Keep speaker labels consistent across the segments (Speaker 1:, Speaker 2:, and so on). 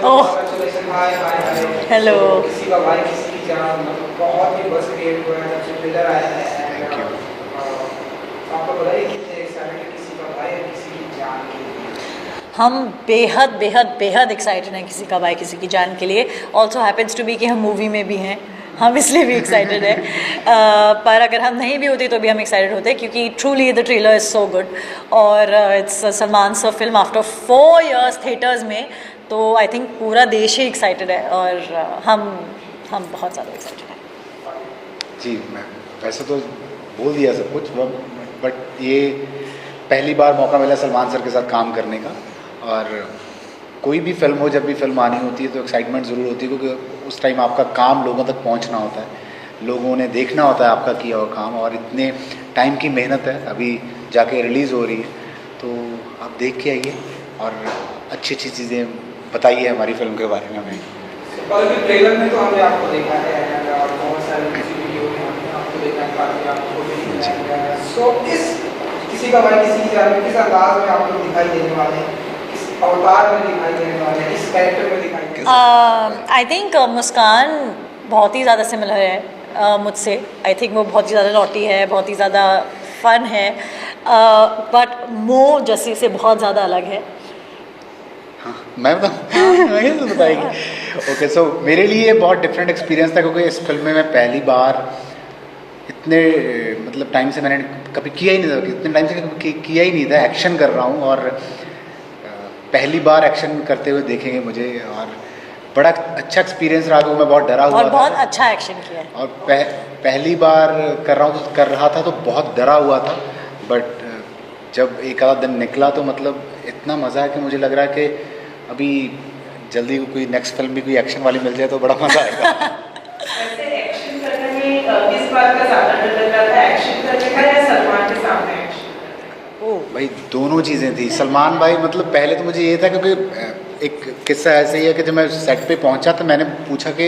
Speaker 1: ओह
Speaker 2: congratulation. हाय हाय हाय।
Speaker 1: Hello.
Speaker 2: तो किसी का भाई किसी की जान, मतलब बहुत ही बस क्रिएट हुआ है जब से ट्रेलर आया है।
Speaker 3: Thank you.
Speaker 2: आपको बताइए कितने एक्साइटेड है किसी का भाई और किसी की जान के लिए।
Speaker 1: हम बेहद बेहद बेहद एक्साइटेड हैं किसी का भाई किसी की जान के लिए। ऑल्सो हैपन्स टू बी कि हम मूवी में भी हैं, हम इसलिए भी एक्साइटेड हैं। पर अगर हम नहीं भी होते तो भी हम एक्साइटेड होते क्योंकि truly the trailer is so good. और it's Salman sir film after 4 years theatres में, तो आई थिंक पूरा देश ही एक्साइटेड है और हम बहुत ज़्यादा एक्साइटेड हैं।
Speaker 3: जी, मैं वैसे तो बोल दिया सब कुछ, बट ये पहली बार मौका मिला सलमान सर के साथ काम करने का। और कोई भी फिल्म हो, जब भी फिल्म आनी होती है तो एक्साइटमेंट ज़रूर होती है, क्योंकि उस टाइम आपका काम लोगों तक पहुंचना होता है, लोगों ने देखना होता है आपका किया हुआ काम, और इतने टाइम की मेहनत है, अभी जाके रिलीज़ हो रही है, तो आप देख के आइए और अच्छी अच्छी चीज़ें बताइए हमारी फिल्म के बारे में हमें।
Speaker 2: कल भी ट्रेलर में तो हमने आपको देखा है और बहुत सारे वीडियो में हमने आपको देखा है, काफ़ी आपको दिखाया गया है। सो इस किसी का भाई किसी की जान में किस अंदाज में आप लोग दिखाई देने वाले हैं, किस अवतार में दिखाई देने वाले हैं, किस कैरेक्टर में दिखाई देने वाले हैं?
Speaker 1: आई थिंक मुस्कान बहुत ही ज़्यादा सिमिलर है मुझसे। आई थिंक वो बहुत ही ज़्यादा नॉटी है, बहुत ही ज़्यादा फन है, बट मो जैसे से बहुत ज़्यादा अलग है।
Speaker 3: हाँ, मैं बताऊँ? मैं कैसे बताएगी? ओके, सो मेरे लिए बहुत डिफरेंट एक्सपीरियंस था, क्योंकि इस फिल्म में मैं पहली बार इतने मतलब टाइम से मैंने कभी किया ही नहीं था, इतने टाइम से कभी किया ही नहीं था, एक्शन कर रहा हूँ, और पहली बार एक्शन करते हुए देखेंगे मुझे, और बड़ा अच्छा एक्सपीरियंस रहा, क्योंकि मैं बहुत डरा हुआ
Speaker 1: और
Speaker 3: था।
Speaker 1: बहुत अच्छा एक्शन किया है।
Speaker 3: और पहली बार कर रहा था तो बहुत डरा हुआ था, बट जब एक आधा दिन निकला तो मतलब इतना मज़ा है कि मुझे लग रहा है कि अभी जल्दी कोई नेक्स्ट फिल्म भी कोई एक्शन वाली मिल जाए तो बड़ा मज़ा आएगा।
Speaker 4: वैसे एक्शन करने में किस बात का ज़्यादा डर लग रहा था, एक्शन करने का या सलमान के सामने एक्शन करने का?
Speaker 3: ओ भाई, दोनों चीज़ें थी। सलमान भाई मतलब पहले तो मुझे ये था, क्योंकि एक किस्सा ऐसे ही है कि जब मैं सेट पे पहुंचा तो मैंने पूछा कि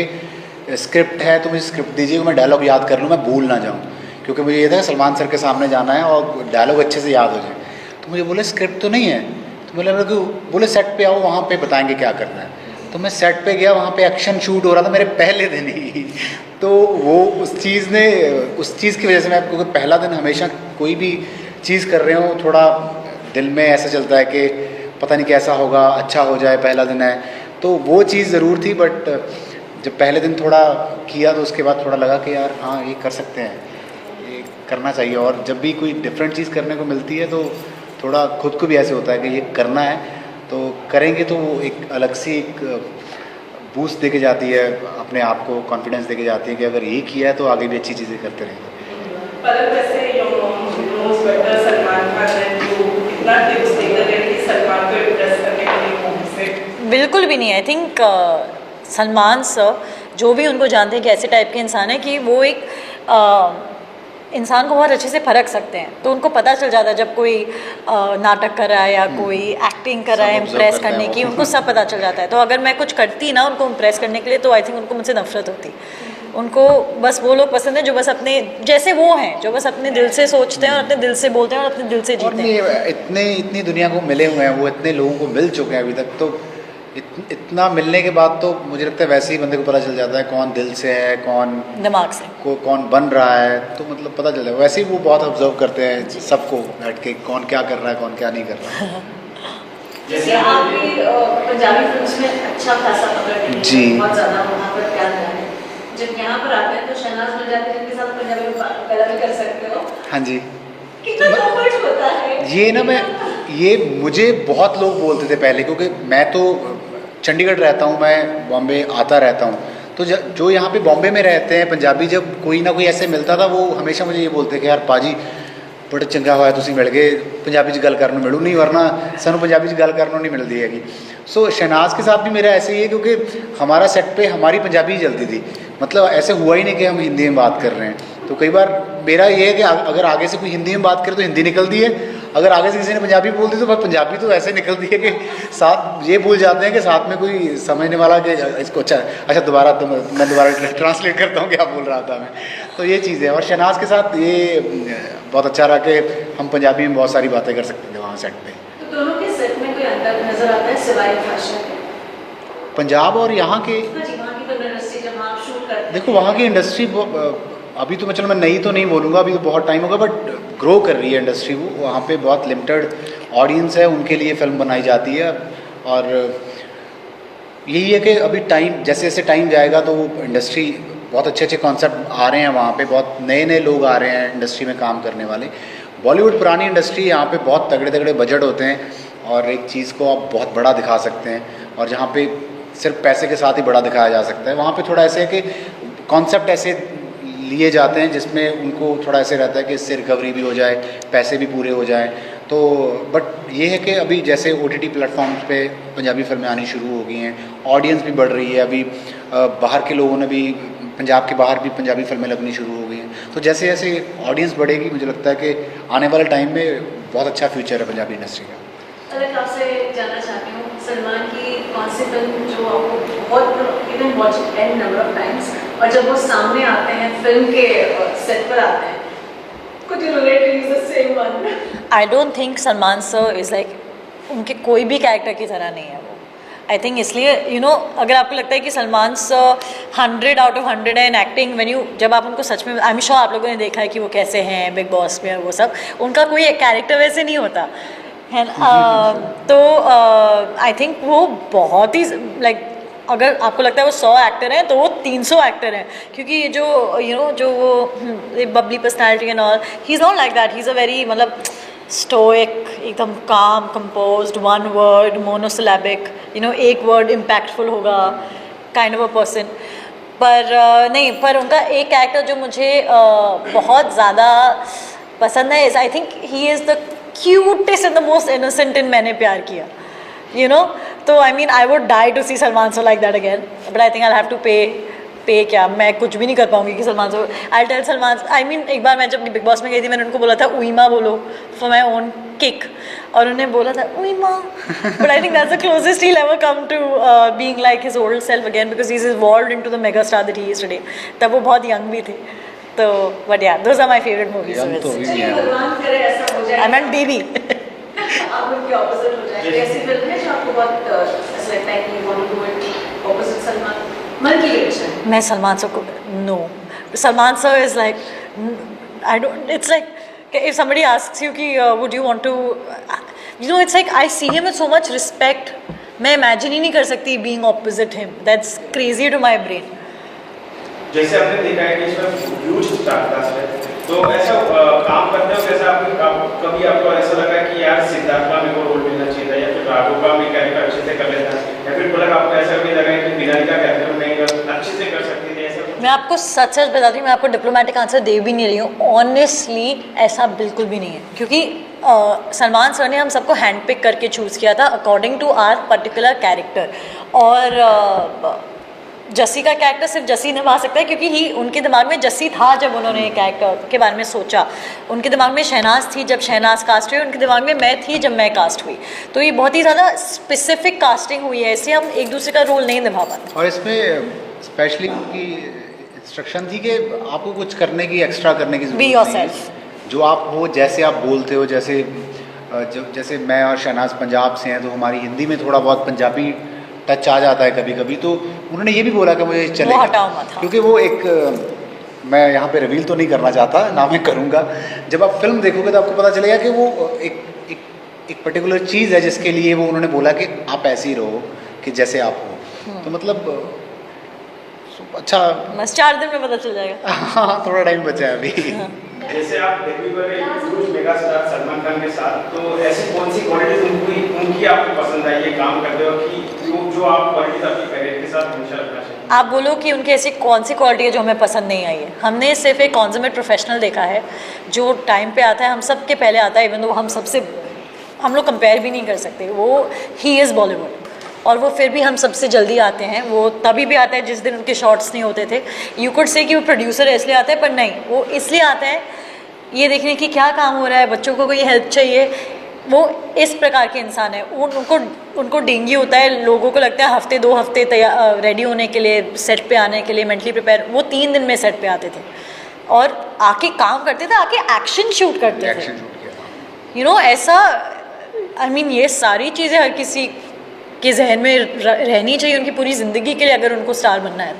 Speaker 3: स्क्रिप्ट है तो मुझे स्क्रिप्ट दीजिए, मैं डायलॉग याद कर लूँ, मैं भूल ना जाऊँ, क्योंकि मुझे ये था सलमान सर के सामने जाना है और डायलॉग अच्छे से याद हो जाए। तो मुझे बोले स्क्रिप्ट तो नहीं है, तो बोले सेट पे आओ, वहाँ पे बताएंगे क्या करना है। तो मैं सेट पे गया, वहाँ पे एक्शन शूट हो रहा था मेरे पहले दिन ही। तो वो उस चीज़ की वजह से मैं, क्योंकि पहला दिन हमेशा कोई भी चीज़ कर रहे हो थोड़ा दिल में ऐसा चलता है कि पता नहीं कैसा होगा, अच्छा हो जाए, पहला दिन है, तो वो चीज़ ज़रूर थी। बट जब पहले दिन थोड़ा किया तो उसके बाद थोड़ा लगा कि यार हाँ ये कर सकते हैं, ये करना चाहिए। और जब भी कोई डिफरेंट चीज़ करने को मिलती है तो थोड़ा खुद को भी ऐसे होता है कि ये करना है, तो करेंगे तो वो एक अलग सी एक बूस्ट दे के जाती है, अपने आप को कॉन्फिडेंस दे के जाती है कि अगर ये किया है तो आगे भी अच्छी चीज़ें करते रहेंगे।
Speaker 4: पर वैसे नोज बेटर सलमान खान है जो इतना टिप्स देकर गए कि सलमान को इम्प्रेस करने के लिए मूवी से
Speaker 1: बिल्कुल भी नहीं। आई थिंक सलमान सर जो भी उनको जानते हैं कि ऐसे टाइप के इंसान है कि वो एक इंसान को बहुत अच्छे से परख सकते हैं, तो उनको पता चल जाता है जब कोई नाटक कर रहा है या कोई एक्टिंग कर रहा है
Speaker 3: सब observe
Speaker 1: इम्प्रेस
Speaker 3: करते हैं
Speaker 1: करने
Speaker 3: वो।
Speaker 1: की, उनको सब पता चल जाता है। तो अगर मैं कुछ करती ना उनको इम्प्रेस करने के लिए, तो आई थिंक उनको मुझसे नफरत होती। उनको बस वो लोग पसंद है जो बस अपने जैसे वो हैं, जो बस अपने दिल से सोचते हैं और अपने दिल से बोलते हैं और अपने दिल से
Speaker 3: और
Speaker 1: जीते हैं।
Speaker 3: इतनी दुनिया को मिले हुए हैं, वो इतने लोगों को मिल चुके हैं अभी तक, तो इतना मिलने के बाद तो मुझे लगता है वैसे ही बंदे को पता चल जाता है कौन दिल से है, कौन
Speaker 1: दिमाग से।
Speaker 3: कौन बन रहा है, तो मतलब पता चल जाता है। वैसे ही वो बहुत ऑब्जर्व करते हैं सबको बैठ के, कौन क्या कर रहा है, कौन क्या नहीं कर रहा है।
Speaker 5: जैसे आप भी पंजाबी फिल्म्स में अच्छा खासा पकड़ रहे हैं,
Speaker 3: जी।
Speaker 5: बहुत ज़्यादा वहाँ पर क्या है, जब यहाँ पर आते हैं तो शहनाज मिल जाते हैं जिनके साथ पंजाबी में पहला भी कर सकते हो,
Speaker 3: हाँ जी।
Speaker 5: कितना कम्फर्ट होता है
Speaker 3: ये मुझे बहुत लोग बोलते थे पहले, क्योंकि मैं तो चंडीगढ़ रहता हूँ, मैं बॉम्बे आता रहता हूँ, तो जो यहाँ पे बॉम्बे में रहते हैं पंजाबी, जब कोई ना कोई ऐसे मिलता था वो हमेशा मुझे ये बोलते कि यार पाजी बड़ा चंगा होया तुसीं मिल गए, पंजाबी च गल करन मिलू, नहीं वरना सानू पंजाबी च गल करनों नहीं मिलती हैगी। सो शहनाज के साथ भी मेरा ऐसे ही है, क्योंकि हमारा सेट पे हमारी पंजाबी ही चलती थी, मतलब ऐसे हुआ ही नहीं कि हम हिंदी में बात कर रहे हैं। तो कई बार मेरा ये है कि अगर आगे से कोई हिंदी में बात करे तो हिंदी निकलती है, अगर आगे से किसी ने पंजाबी बोल दी तो बस पंजाबी तो ऐसे निकलती है कि साथ ये भूल जाते हैं कि साथ में कोई समझने वाला कि इसको अच्छा दोबारा तो मैं दोबारा ट्रांसलेट करता हूँ क्या बोल रहा था मैं। तो ये चीज़ है। और शहनाज के साथ ये बहुत अच्छा रहा कि हम पंजाबी में बहुत सारी बातें कर सकते थे वहाँ सेट पे।
Speaker 5: तो दोनों के सेट में कोई अंतर नजर आता है सिवाय भाषा के?
Speaker 3: पंजाब और यहाँ के,
Speaker 5: हाँ जी, वहाँ की फिल्म इंडस्ट्री जब आप शूट करते हैं,
Speaker 3: देखो वहाँ की इंडस्ट्री अभी तो मैं नई तो नहीं बोलूँगा, अभी तो बहुत टाइम होगा, बट ग्रो कर रही है इंडस्ट्री। वो वहाँ पे बहुत लिमिटेड ऑडियंस है, उनके लिए फिल्म बनाई जाती है। और यही है कि अभी टाइम जैसे जैसे टाइम जाएगा तो इंडस्ट्री बहुत अच्छे अच्छे कॉन्सेप्ट आ रहे हैं वहाँ पे, बहुत नए नए लोग आ रहे हैं इंडस्ट्री में काम करने वाले। बॉलीवुड पुरानी इंडस्ट्री, यहाँ पे बहुत तगड़े तगड़े बजट होते हैं और एक चीज़ को आप बहुत बड़ा दिखा सकते हैं, और जहाँ पे सिर्फ पैसे के साथ ही बड़ा दिखाया जा सकता है, वहाँ पे थोड़ा ऐसे है कि कॉन्सेप्ट ऐसे लिए जाते हैं जिसमें उनको थोड़ा ऐसे रहता है कि इससे रिकवरी भी हो जाए, पैसे भी पूरे हो जाएं। तो बट ये है कि अभी जैसे OTT प्लेटफॉर्म्स पे पंजाबी फिल्में आनी शुरू हो गई हैं, ऑडियंस भी बढ़ रही है, अभी बाहर के लोगों ने भी, पंजाब के बाहर भी पंजाबी फिल्में लगनी शुरू हो गई हैं। तो जैसे जैसे ऑडियंस बढ़ेगी, मुझे लगता है कि आने वाले टाइम में बहुत अच्छा फ्यूचर है पंजाबी इंडस्ट्री का।
Speaker 5: अगर आपसे जानना चाहती हूँ, सलमान की कौन सी फिल्म जो आपको बहुत even watch an number of times, और जब वो सामने आते हैं फिल्म के सेट पर आते हैं, could you relate to use the same one?
Speaker 1: I don't think Salman sir is like, उनके कोई भी कैरेक्टर की तरह नहीं है वो। आई थिंक इसलिए अगर आपको लगता है कि सलमान सर 100 आउट ऑफ 100 है इन एक्टिंग, जब आप उनको सच में, आई एम श्योर आप लोगों ने देखा है कि वो कैसे हैं बिग बॉस में, वो सब उनका कोई कैरेक्टर वैसे नहीं होता है ना। तो आई थिंक वो बहुत ही लाइक, अगर आपको लगता है वो 100 एक्टर हैं तो वो 300 एक्टर हैं, क्योंकि ये जो जो वो Babli personality and all, he is not like that. He is a very मतलब स्टोइक, एकदम काम, कंपोज्ड, वन वर्ड, मोनोसिलेबिक, एक वर्ड इम्पैक्टफुल होगा, काइंड ऑफ अ पर्सन। पर नहीं, पर उनका एक कैरेक्टर जो मुझे बहुत ज़्यादा पसंद है, is I think he is the cutest and the most innocent in Maine Pyar Kiya, तो I mean I would die to see Salman sir like that again, but I think I have to pay क्या, मैं कुछ भी नहीं कर पाऊंगी कि Salman sir, I tell Salman, I mean एक बार मैं जब बिग बॉस में गई थी, मैंने उनको बोला था उईमा बोलो फॉर माई ओन किक, और उन्होंने बोला था उईमा, but I think that's the closest he ever come to being like his old self again, because he is evolved into the mega star that he is today. तब वो बहुत young भी थे, तो but yeah those are my favourite movies.
Speaker 5: चलिए भगवान करे ऐसा हो जाए,
Speaker 1: आई मीन बेबी
Speaker 5: आप उनके ऑपोजिट हो जाए। ऐसी फिल्म है जो आपको बहुत ऐसा लगता है कि you want to do it opposite Salman, मन की इच्छा है?
Speaker 1: मैं सलमान सर को no, Salman sir is like, I don't, it's like if somebody asks you कि would you want to, it's like I see him with so much respect, मैं imagine ही नहीं कर सकती being opposite him, that's crazy to my brain।
Speaker 6: जैसे आपने देखा है कि इसमें ह्यूज स्टार कास्ट है, तो ऐसा काम करते हो कैसा कभी आपको ऐसा लगा कि यार सिद्धार्थ का मेरे को रोल मिलना चाहिए था, या फिर राघव का मैं कैरेक्टर अच्छे से कर लेता, या फिर बोला आपको ऐसा भी लगा कि बिनाली का कैरेक्टर मैं अच्छे से कर सकती थी? ऐसा
Speaker 1: मैं आपको सच सच बताती हूँ, मैं आपको डिप्लोमेटिक आंसर दे भी नहीं रही हूँ, ऑनेस्टली ऐसा बिल्कुल भी नहीं है, क्योंकि सलमान सर ने हम सबको हैंड पिक करके चूज़ किया था according to our particular character, और जस्सी का कैरेक्टर सिर्फ जस्सी निभा सकता है, क्योंकि उनके दिमाग में जस्सी था जब उन्होंने कैरेक्टर के बारे में सोचा, उनके दिमाग में शहनाज थी जब शहनाज कास्ट हुई, उनके दिमाग में मैं थी जब मैं कास्ट हुई, तो ये बहुत ही ज़्यादा स्पेसिफिक कास्टिंग हुई है, इससे हम एक दूसरे का रोल नहीं निभा पाते।
Speaker 3: और इसमें स्पेशली उनकी इंस्ट्रक्शन थी कि आपको कुछ करने की, एक्स्ट्रा करने की
Speaker 1: बी
Speaker 3: जरूरत नहीं
Speaker 1: योरसेल्फ,
Speaker 3: है, जो आप हो, जैसे आप बोलते हो, जैसे मैं और शहनाज पंजाब से हैं, तो हमारी हिंदी में थोड़ा बहुत पंजाबी टच आ जाता है कभी कभी, तो उन्होंने ये भी बोला कि मुझे चलेगा,
Speaker 1: हटाओ मत, हाँ।
Speaker 3: क्योंकि वो एक, मैं यहाँ पे रिवील तो नहीं करना चाहता, ना मैं करूँगा, जब आप फिल्म देखोगे तो आपको पता चलेगा कि वो एक पर्टिकुलर चीज़ है जिसके लिए वो उन्होंने बोला कि आप ऐसे ही रहो कि जैसे आप हो, तो मतलब अच्छा,
Speaker 1: बस 4 दिन में पता चल जाएगा।
Speaker 3: हाँ, थोड़ा टाइम बचा है अभी।
Speaker 6: जैसे आप डेब्यू कर रहे हैं huge mega star Salman Khan के साथ, तो ऐसी कौन सी क्वालिटीज उनकी आपको पसंद आई है काम करते हो कि जो आप क्वालिटीज आपके करियर के साथ हमेशा रखना चाहिए?
Speaker 1: आप बोलो कि उनकी ऐसी कौन सी क्वालिटी है जो हमें पसंद नहीं आई है? हमने सिर्फ एक कॉन्समेट प्रोफेशनल देखा है जो टाइम पे आता है, हम सब के पहले आता है, इवन दो हम लोग कंपेयर भी नहीं कर सकते, वो ही इज़ बॉलीवुड, और वो फिर भी हम सबसे जल्दी आते हैं, वो तभी भी आता है जिस दिन उनके शॉट्स नहीं होते थे। यू कुड से कि वो प्रोड्यूसर है इसलिए आता है, पर नहीं, वो इसलिए आता है ये देखने की क्या काम हो रहा है, बच्चों को कोई हेल्प चाहिए, वो इस प्रकार के इंसान है। उनको डेंगी होता है, लोगों को लगता है हफ्ते 2 हफ्ते तैयार रेडी होने के लिए, सेट पे आने के लिए मेंटली प्रिपेयर, वो 3 दिन में सेट पे आते थे और आके काम करते थे, आके एक्शन शूट करते थे, ऐसा। आई मीन ये सारी चीज़ें हर किसी कि जहन में रहनी चाहिए उनकी पूरी ज़िंदगी के लिए, अगर उनको स्टार बनना है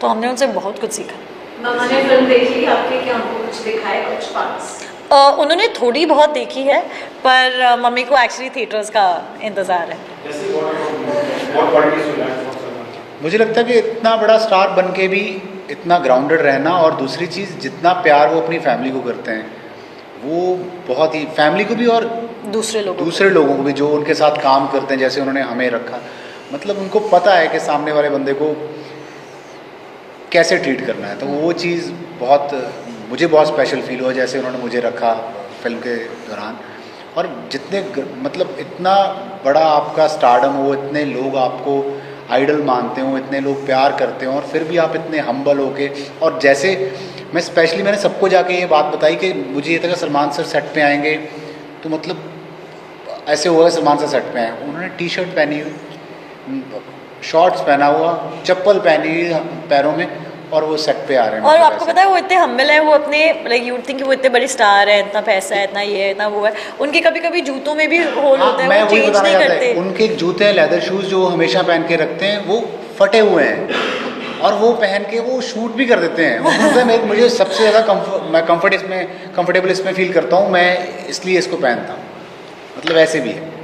Speaker 1: तो हमने उनसे बहुत कुछ सीखा।
Speaker 5: मामा ने फिल्म देखी आपके, क्या हमको कुछ दिखाए, कुछ पार्ट्स?
Speaker 1: उन्होंने थोड़ी बहुत देखी है, पर मम्मी को एक्चुअली थिएटर्स का इंतज़ार है।
Speaker 6: जैसे what qualities you learned from Salman?
Speaker 3: मुझे लगता है कि इतना बड़ा स्टार बन के भी इतना ग्राउंडेड रहना, और दूसरी चीज़ जितना प्यार वो अपनी फैमिली को करते हैं, वो बहुत ही, फैमिली को भी और
Speaker 1: दूसरे
Speaker 3: लोगों को भी जो उनके साथ काम करते हैं, जैसे उन्होंने हमें रखा, मतलब उनको पता है कि सामने वाले बंदे को कैसे ट्रीट करना है। तो वो चीज़ मुझे बहुत स्पेशल फील हुआ जैसे उन्होंने मुझे रखा फिल्म के दौरान। और जितने मतलब इतना बड़ा आपका स्टारडम हो, इतने लोग आपको आइडल मानते हो, इतने लोग प्यार करते हो, और फिर भी आप इतने हम्बल होके, और जैसे मैंने सबको जाके ये बात बताई कि मुझे ये था कि सलमान सर सेट पे आएंगे तो मतलब ऐसे हुआ सलमान सर सेट पे आए, उन्होंने टी शर्ट पहनी हुई, शॉर्ट्स पहना हुआ, चप्पल पहनी हुई पैरों में, और वो सेट पे आ रहे हैं।
Speaker 1: और
Speaker 3: मतलब
Speaker 1: आपको
Speaker 3: ऐसे।
Speaker 1: पता है वो इतने हम्बल हैं, वो अपने लाइक यू थिंक कि वो इतने बड़े स्टार हैं, इतना पैसा है, इतना ये है, इतना वो है, उनके कभी कभी जूतों में भी होल होता है,
Speaker 3: मैं
Speaker 1: वो
Speaker 3: वही
Speaker 1: चेंज
Speaker 3: बताना
Speaker 1: नहीं
Speaker 3: चाहता
Speaker 1: करते।
Speaker 3: है, उनके जूते लेदर शूज़ जो हमेशा पहन के रखते हैं वो फटे हुए हैं, और वो पहन के वो शूट भी कर देते हैं। मतलब मुझे सबसे ज़्यादा कंफर्टेबल इसमें फील करता हूँ मैं, इसलिए इसको पहनता हूँ, मतलब ऐसे भी है।